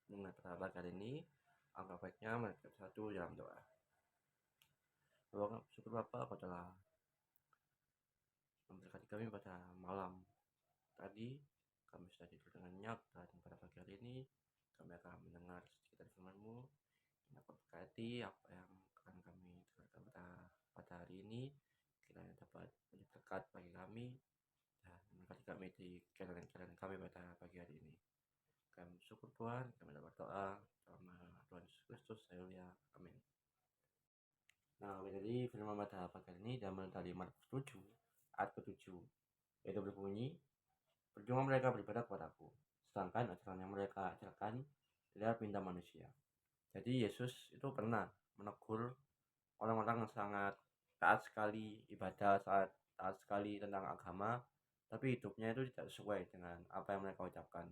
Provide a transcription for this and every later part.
Dengan pada kali ini, angka baiknya mereka satu dalam doa. Doa syukur Bapa telah memberkati kami pada malam tadi. Kami sudah tidur dengan nyenyak, dan pada pagi hari ini kami akan mendengar sedikit dari firman-Mu yang dapat berkati apa yang akan kami dengarkan pada hari ini. Kiranya dapat menjadi berkat bagi kami dan memberkati kami di keadaan kami pada pagi hari ini. Kami bersyukur Tuhan, kami dapat berdoa dalam nama Tuhan Yesus Kristus. Haleluya. Amin. Nah, jadi firman pada pagi hari ini diambil dari Markus 7 ayat ke-7, yaitu berbunyi, percuma mereka beribadah kepadaku, sedangkan ajaran yang mereka ajarkan adalah perintah manusia. Jadi Yesus itu pernah menegur orang-orang yang sangat taat sekali ibadah, taat sekali tentang agama, tapi hidupnya itu tidak sesuai dengan apa yang mereka ucapkan.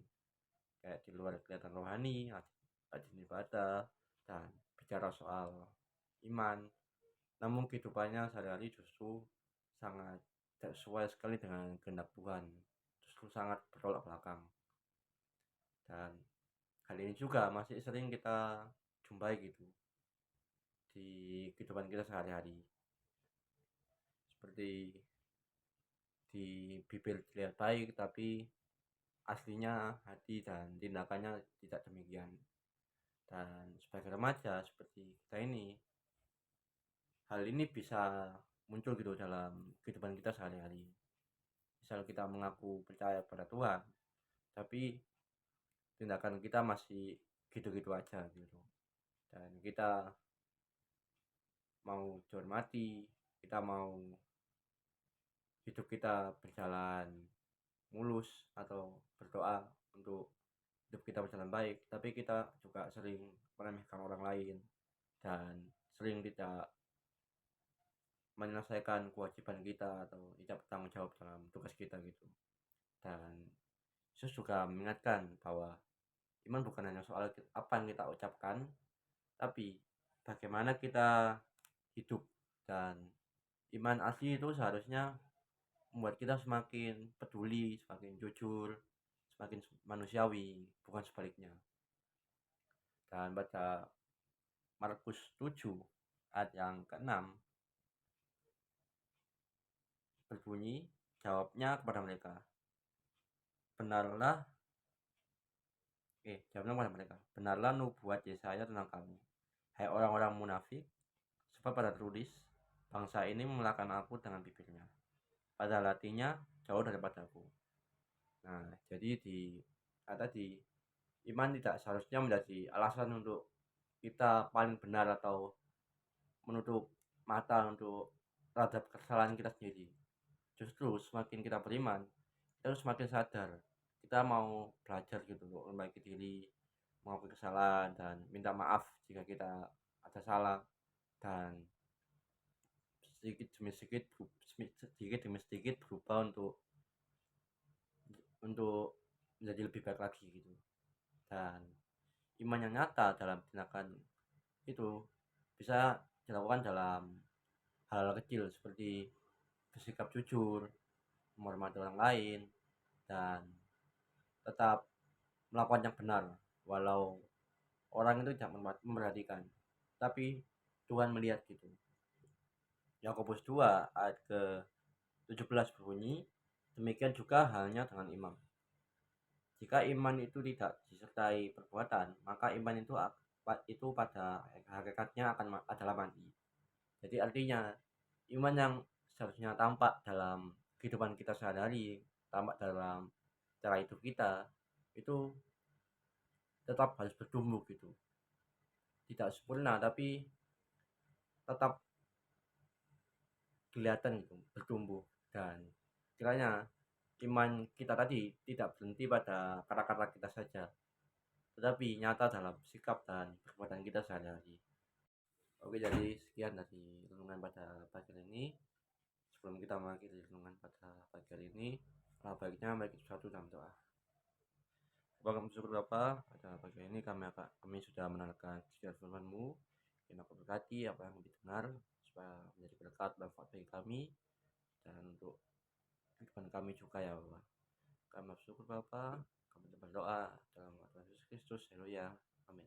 Kayak di luar kelihatan rohani, rajin ibadah, dan bicara soal iman, namun kehidupannya sehari-hari justru sangat tidak sesuai sekali dengan kehendak Tuhan, justru sangat bertolak belakang. Dan hal ini juga masih sering kita jumpai gitu di kehidupan kita sehari-hari, seperti di bibir terlihat baik tapi aslinya hati dan tindakannya tidak demikian. Dan sebagai remaja seperti kita ini, hal ini bisa muncul gitu dalam kehidupan kita sehari-hari. Misal kita mengaku percaya pada Tuhan, tapi tindakan kita masih gitu-gitu aja gitu. Dan kita mau dihormati, kita mau hidup kita berjalan mulus atau berdoa untuk hidup kita berjalan baik, tapi kita juga sering meremehkan orang lain dan sering tidak menyelesaikan kewajiban kita atau tidak bertanggung jawab dalam tugas kita gitu. Dan Yesus juga mengingatkan bahwa iman bukan hanya soal apa yang kita ucapkan, tapi bagaimana kita hidup. Dan iman asli itu seharusnya membuat kita semakin peduli, semakin jujur, semakin manusiawi, bukan sebaliknya. Dan pada Markus 7 ayat yang ke-6 berbunyi, jawabnya kepada mereka, benarlah nubuat Yesaya tentang kamu, hai orang-orang munafik, sebab pada tertulis, bangsa ini memelahkan aku dengan bibirnya, padahal hatinya jauh daripadaku. Nah, jadi tadi iman tidak seharusnya menjadi alasan untuk kita paling benar atau menutup mata untuk terhadap kesalahan kita sendiri. Justru semakin kita beriman, kita semakin sadar kita mau belajar gitu untuk memperbaiki diri, mengakui kesalahan dan minta maaf jika kita ada salah, dan sedikit demi sedikit berubah untuk menjadi lebih baik lagi gitu. Dan iman yang nyata dalam tindakan itu bisa dilakukan dalam hal kecil seperti bersikap jujur, menghormati orang lain, dan tetap melakukan yang benar walau orang itu tidak memperhatikan, tapi Tuhan melihat gitu. Yakobus 2 ayat ke-17 berbunyi, demikian juga halnya dengan iman. Jika iman itu tidak disertai perbuatan, maka iman itu pada hakikatnya adalah mati. Jadi artinya iman yang seharusnya tampak dalam kehidupan kita sehari-hari, tampak dalam cara hidup kita, itu tetap harus bertumbuh gitu. Tidak sempurna tapi tetap kelihatan gitu, bertumbuh. Dan kiranya iman kita tadi tidak berhenti pada kata-kata kita saja, tetapi nyata dalam sikap dan perbuatan kita sehari-hari. Oke, jadi sekian dari renungan pada pagi hari ini. Sebelum kita mengakhiri renungan pada pagi hari ini, baiknya mari kita satu dalam doa. Bapa, kami bersyukur Bapa, pada pagi ini kami sudah mendengarkan sekian firman-Mu yang dapat berkati apa yang didengar, supaya menjadi berkat dan manfaat bagi kami dan untuk kehidupan kami juga ya Bapak. Kami bersyukur Bapa, Kami berdoa dalam nama Tuhan Yesus Kristus. Haleluya. Amin.